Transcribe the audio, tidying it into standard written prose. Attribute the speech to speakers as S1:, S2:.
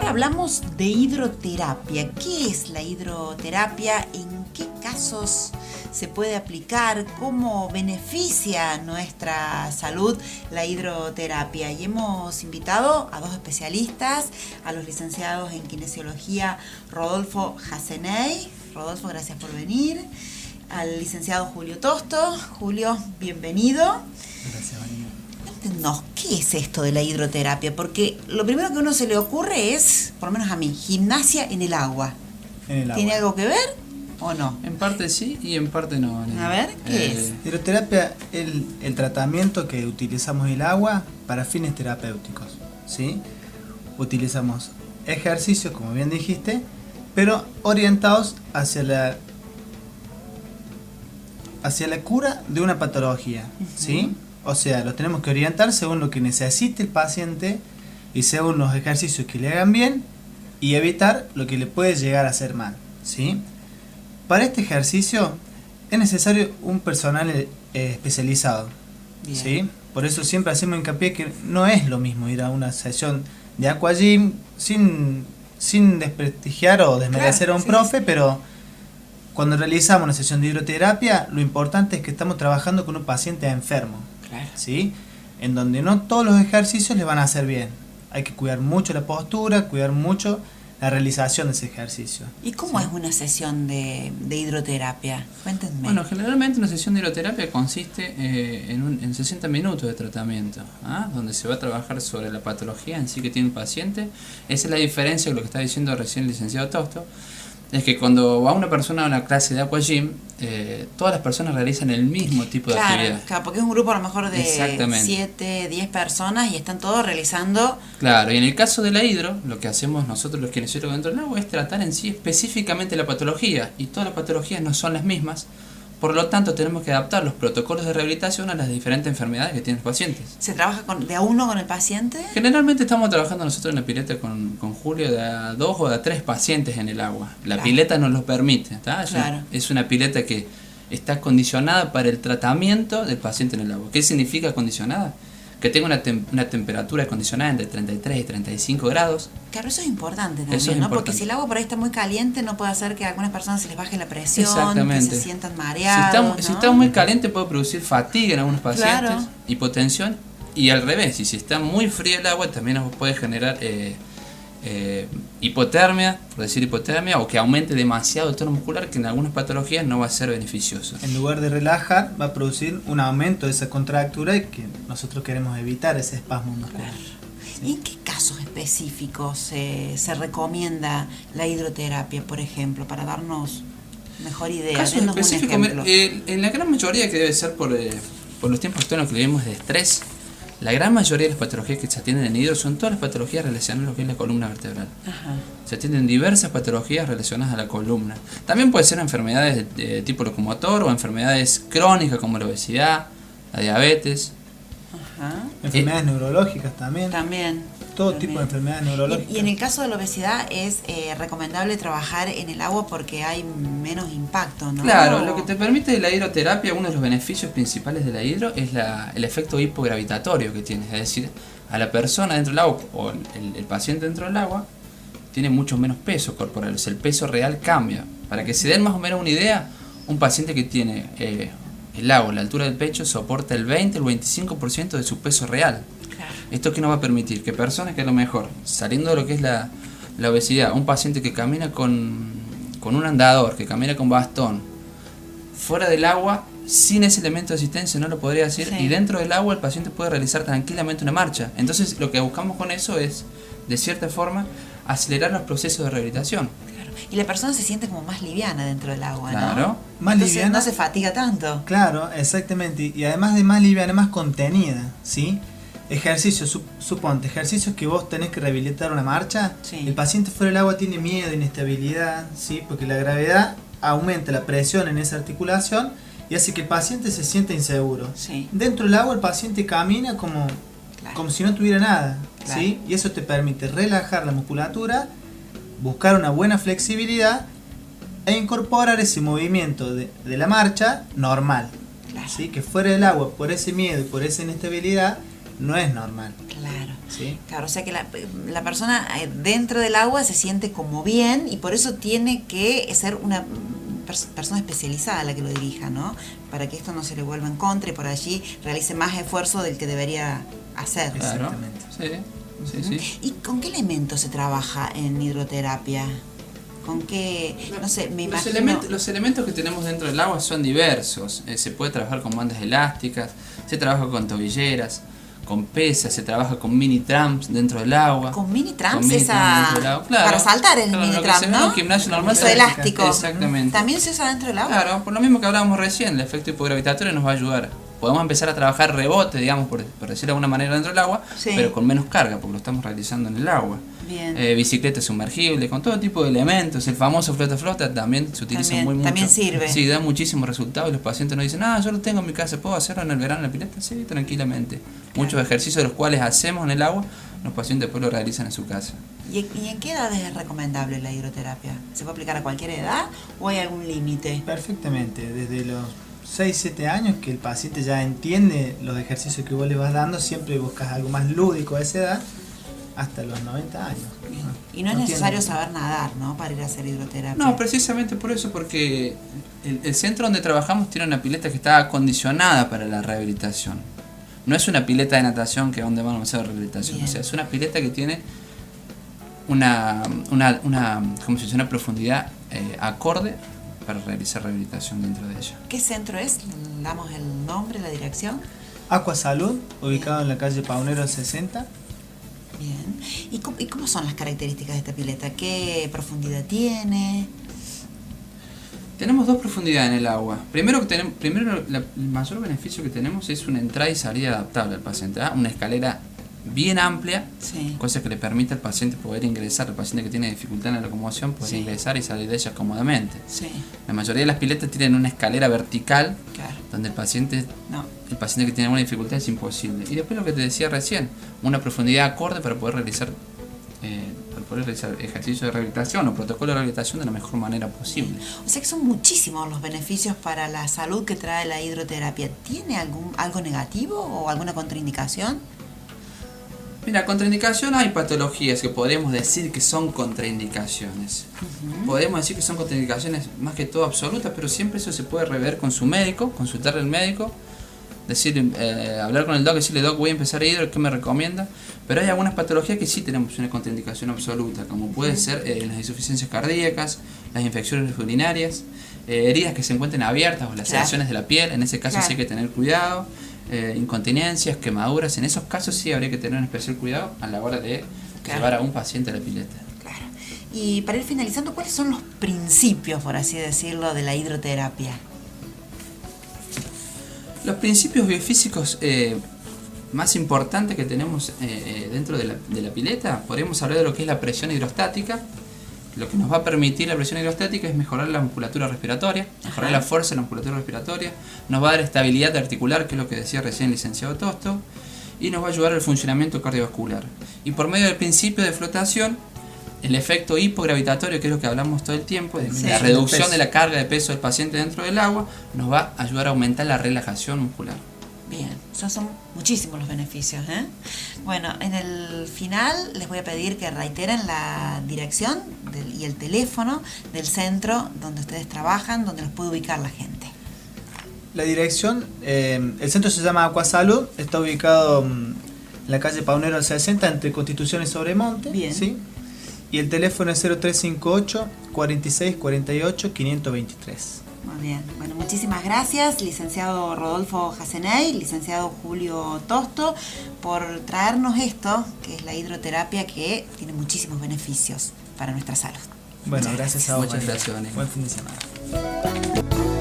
S1: ahora hablamos de hidroterapia. ¿Qué es la hidroterapia? ¿En qué casos se puede aplicar? ¿Cómo beneficia nuestra salud la hidroterapia? Y hemos invitado a dos especialistas, a los licenciados en kinesiología Rodolfo Jaseney. Rodolfo, gracias por venir. Al licenciado Julio Tosto. Julio, bienvenido.
S2: Gracias, Vanina.
S1: Cuéntenos, ¿qué es esto de la hidroterapia? Porque lo primero que a uno se le ocurre es, por lo menos a mí, gimnasia en el agua. ¿Tiene algo que ver o no?
S2: En parte sí y en parte no.
S1: A ver, ¿qué es?
S3: Hidroterapia es el tratamiento que utilizamos el agua para fines terapéuticos, ¿sí? Utilizamos ejercicios, como bien dijiste, pero orientados hacia la cura de una patología, ¿sí? O sea, los tenemos que orientar según lo que necesite el paciente y según los ejercicios que le hagan bien y evitar lo que le puede llegar a hacer mal, ¿sí? Para este ejercicio es necesario un personal especializado, ¿sí? Por eso siempre hacemos hincapié que no es lo mismo ir a una sesión de aquagym sin desprestigiar o desmerecer a un profe, pero cuando realizamos una sesión de hidroterapia, lo importante es que estamos trabajando con un paciente enfermo, ¿sí? En donde no todos los ejercicios le van a hacer bien. Hay que cuidar mucho la postura, cuidar mucho la realización de ese ejercicio.
S1: ¿Y cómo es una sesión de hidroterapia? Cuéntenme.
S2: Bueno, generalmente una sesión de hidroterapia consiste en 60 minutos de tratamiento, donde se va a trabajar sobre la patología en sí que tiene el paciente. Esa es la diferencia de lo que está diciendo recién el licenciado Tosto. Es que cuando va una persona a una clase de aquagym, todas las personas realizan el mismo tipo de actividad.
S1: Claro, porque es un grupo a lo mejor de 7, 10 personas y están todos realizando...
S2: Claro, y en el caso de la hidro, lo que hacemos nosotros los kinesiólogos dentro del agua es tratar en sí específicamente la patología, y todas las patologías no son las mismas. Por lo tanto, tenemos que adaptar los protocolos de rehabilitación a las diferentes enfermedades que tienen los pacientes.
S1: ¿Se trabaja de a uno con el paciente?
S2: Generalmente estamos trabajando nosotros en la pileta con Julio de a 2 o de a 3 pacientes en el agua. La pileta nos lo permite, ¿está? Es una pileta que está condicionada para el tratamiento del paciente en el agua. ¿Qué significa condicionada? Que tenga una temperatura condicionada entre 33 y 35 grados.
S1: Claro, eso es importante también,
S2: eso es
S1: ¿no?
S2: importante.
S1: Porque si el agua por ahí está muy caliente, no puede hacer que a algunas personas se les baje la presión,
S2: exactamente,
S1: que se sientan mareados,
S2: si está muy caliente puede producir fatiga en algunos pacientes, hipotensión, y al revés, y si está muy fría el agua también nos puede generar hipotermia, por decir hipotermia, o que aumente demasiado el tono muscular, que en algunas patologías no va a ser beneficioso.
S3: En lugar de relajar, va a producir un aumento de esa contractura y que nosotros queremos evitar ese espasmo muscular.
S1: ¿Sí? ¿Y en qué casos específicos se recomienda la hidroterapia, por ejemplo, para darnos mejor idea?
S2: Casos específicos, en la gran mayoría, que debe ser por los tiempos actuales que vivimos de estrés, la gran mayoría de las patologías que se atienden en hidro son todas las patologías relacionadas a lo que es la columna vertebral. Se atienden diversas patologías relacionadas a la columna. También puede ser enfermedades de tipo locomotor o enfermedades crónicas como la obesidad, la diabetes.
S3: Enfermedades neurológicas también. Todo tipo de enfermedades neurológicas.
S1: Y en el caso de la obesidad es recomendable trabajar en el agua porque hay menos impacto, ¿no?
S2: Claro, lo que te permite la hidroterapia, uno de los beneficios principales de la hidro es el efecto hipogravitatorio que tiene. Es decir, a la persona dentro del agua o el paciente dentro del agua tiene mucho menos peso corporal, o sea, el peso real cambia. Para que se den más o menos una idea, un paciente que tiene el agua a la altura del pecho soporta el 20 o el 25% de su peso real. ¿Esto qué nos va a permitir? Que personas que a lo mejor, saliendo de lo que es la obesidad, un paciente que camina con un andador, que camina con bastón, fuera del agua, sin ese elemento de asistencia no lo podría hacer, y dentro del agua el paciente puede realizar tranquilamente una marcha. Entonces lo que buscamos con eso es, de cierta forma, acelerar los procesos de rehabilitación.
S1: Y la persona se siente como más liviana dentro del agua,
S2: ¿no?
S3: Más
S1: entonces
S3: liviana,
S1: no se fatiga tanto.
S3: Claro, exactamente. Y además de más liviana, más contenida, ¿sí? Ejercicios, suponte, ejercicios que vos tenés que rehabilitar una marcha, el paciente fuera del agua tiene miedo, inestabilidad, ¿sí? Porque la gravedad aumenta la presión en esa articulación y hace que el paciente se sienta inseguro. Dentro del agua el paciente camina como si no tuviera nada, ¿sí? Y eso te permite relajar la musculatura, buscar una buena flexibilidad e incorporar ese movimiento de la marcha normal, ¿sí? Que fuera del agua, por ese miedo y por esa inestabilidad, no es normal.
S1: Claro.
S3: ¿Sí?
S1: Claro, o sea que la persona dentro del agua se siente como bien y por eso tiene que ser una persona especializada la que lo dirija, ¿no? Para que esto no se le vuelva en contra y por allí realice más esfuerzo del que debería hacer.
S2: Claro.
S3: Exactamente.
S2: Sí.
S1: ¿Y con qué elementos se trabaja en hidroterapia? ¿Con qué? No sé, me imagino...
S2: Los elementos que tenemos dentro del agua son diversos. Se puede trabajar con bandas elásticas, se trabaja con tobilleras, con pesas, se trabaja con mini trams dentro del agua.
S1: ¿Con mini trams?
S2: Con mini trams dentro del agua. Claro,
S1: para saltar el mini
S2: lo que
S1: tram,
S2: se ve
S1: ¿no?
S2: en un gimnasio normal.
S1: Eso elástico.
S2: Exactamente.
S1: ¿También se usa dentro del agua?
S2: Claro, por lo mismo que hablábamos recién, el efecto hipogravitatorio nos va a ayudar. Podemos empezar a trabajar rebote, digamos, por decirlo de alguna manera, dentro del agua,
S1: Sí.
S2: pero con menos carga, porque lo estamos realizando en el agua.
S1: Bien.
S2: Bicicleta sumergible, con todo tipo de elementos. El famoso flota-flota también se utiliza muy mucho.
S1: También sirve.
S2: Sí, da muchísimos resultados y los pacientes nos dicen, yo lo tengo en mi casa, ¿puedo hacerlo en el verano en la pileta? Sí, tranquilamente.
S1: Claro.
S2: Muchos ejercicios de los cuales hacemos en el agua, los pacientes después lo realizan en su casa.
S1: ¿Y en qué edad es recomendable la hidroterapia? ¿Se puede aplicar a cualquier edad o hay algún límite?
S3: Perfectamente, desde los 6-7 años que el paciente ya entiende los ejercicios que vos le vas dando, siempre buscas algo más lúdico a esa edad, hasta los 90 años.
S1: Y no es necesario saber nadar, ¿no? Para ir a hacer hidroterapia.
S2: No, precisamente por eso, porque el centro donde trabajamos tiene una pileta que está acondicionada para la rehabilitación. No es una pileta de natación que es donde vamos a hacer rehabilitación.
S1: Bien.
S2: O sea, es una pileta que tiene una ¿cómo se dice? Una profundidad acorde para realizar rehabilitación dentro de ella.
S1: ¿Qué centro es? ¿Damos el nombre, la dirección?
S3: Aqua Salud, ubicado en la calle Paunero 60.
S1: Bien. ¿Y cómo son las características de esta pileta? ¿Qué profundidad tiene?
S2: Tenemos dos profundidades en el agua. Primero, el mayor beneficio que tenemos es una entrada y salida adaptable al paciente. Una escalera bien amplia,
S1: Sí.
S2: cosa que le permite al paciente poder ingresar, al paciente que tiene dificultad en la locomoción, poder
S1: Sí.
S2: ingresar y salir de ella cómodamente.
S1: Sí,
S2: La mayoría de las piletas tienen una escalera vertical,
S1: claro.
S2: donde el paciente
S1: No.
S2: que tiene alguna dificultad es imposible. Y después lo que te decía recién, una profundidad acorde para poder realizar ejercicios de rehabilitación o protocolo de rehabilitación de la mejor manera posible.
S1: O sea que son muchísimos los beneficios para la salud que trae la hidroterapia. ¿Tiene algo negativo o alguna contraindicación?
S2: Mira, contraindicación, hay patologías que podemos decir que son contraindicaciones. Podemos decir que son contraindicaciones más que todo absolutas, pero siempre eso se puede rever con su médico, consultarle al médico, hablar con el doc, decirle, doc, voy a empezar a hidro, ¿qué me recomienda? Pero hay algunas patologías que sí tenemos una contraindicación absoluta, como puede ser las insuficiencias cardíacas, las infecciones urinarias, heridas que se encuentren abiertas o las
S1: Claro.
S2: lesiones de la piel, en ese caso
S1: Claro.
S2: sí hay que tener cuidado. Incontinencias, quemaduras, en esos casos sí habría que tener un especial cuidado a la hora de
S1: Claro.
S2: llevar a un paciente a la pileta.
S1: Claro. Y para ir finalizando, ¿cuáles son los principios, por así decirlo, de la hidroterapia?
S2: Los principios biofísicos más importantes que tenemos dentro de la pileta, podríamos hablar de lo que es la presión hidrostática. Lo que nos va a permitir la presión hidrostática es mejorar la musculatura respiratoria, mejorar la fuerza de la musculatura respiratoria, nos va a dar estabilidad articular, que es lo que decía recién el licenciado Tosto, y nos va a ayudar al funcionamiento cardiovascular. Y por medio del principio de flotación, el efecto hipogravitatorio, que es lo que hablamos todo el tiempo, de
S1: Sí.
S2: la reducción de la carga de peso del paciente dentro del agua, nos va a ayudar a aumentar la relajación muscular.
S1: Bien, esos son muchísimos los beneficios, ¿eh? Bueno, en el final les voy a pedir que reiteren la dirección y el teléfono del centro donde ustedes trabajan, donde los puede ubicar la gente.
S3: La dirección, el centro se llama Aqua Salud, está ubicado en la calle Paunero 60, entre Constitución y Sobremonte.
S1: Bien.
S3: ¿Sí? Y el teléfono es 0358 46 48 523.
S1: Muy bien, bueno, muchísimas gracias, licenciado Rodolfo Jaseney, licenciado Julio Tosto, por traernos esto, que es la hidroterapia, que tiene muchísimos beneficios para nuestra salud.
S3: Bueno,
S1: Muchas
S3: gracias a vos.
S2: Muchas
S3: María.
S2: gracias, Vanessa.
S3: Buen fin de semana.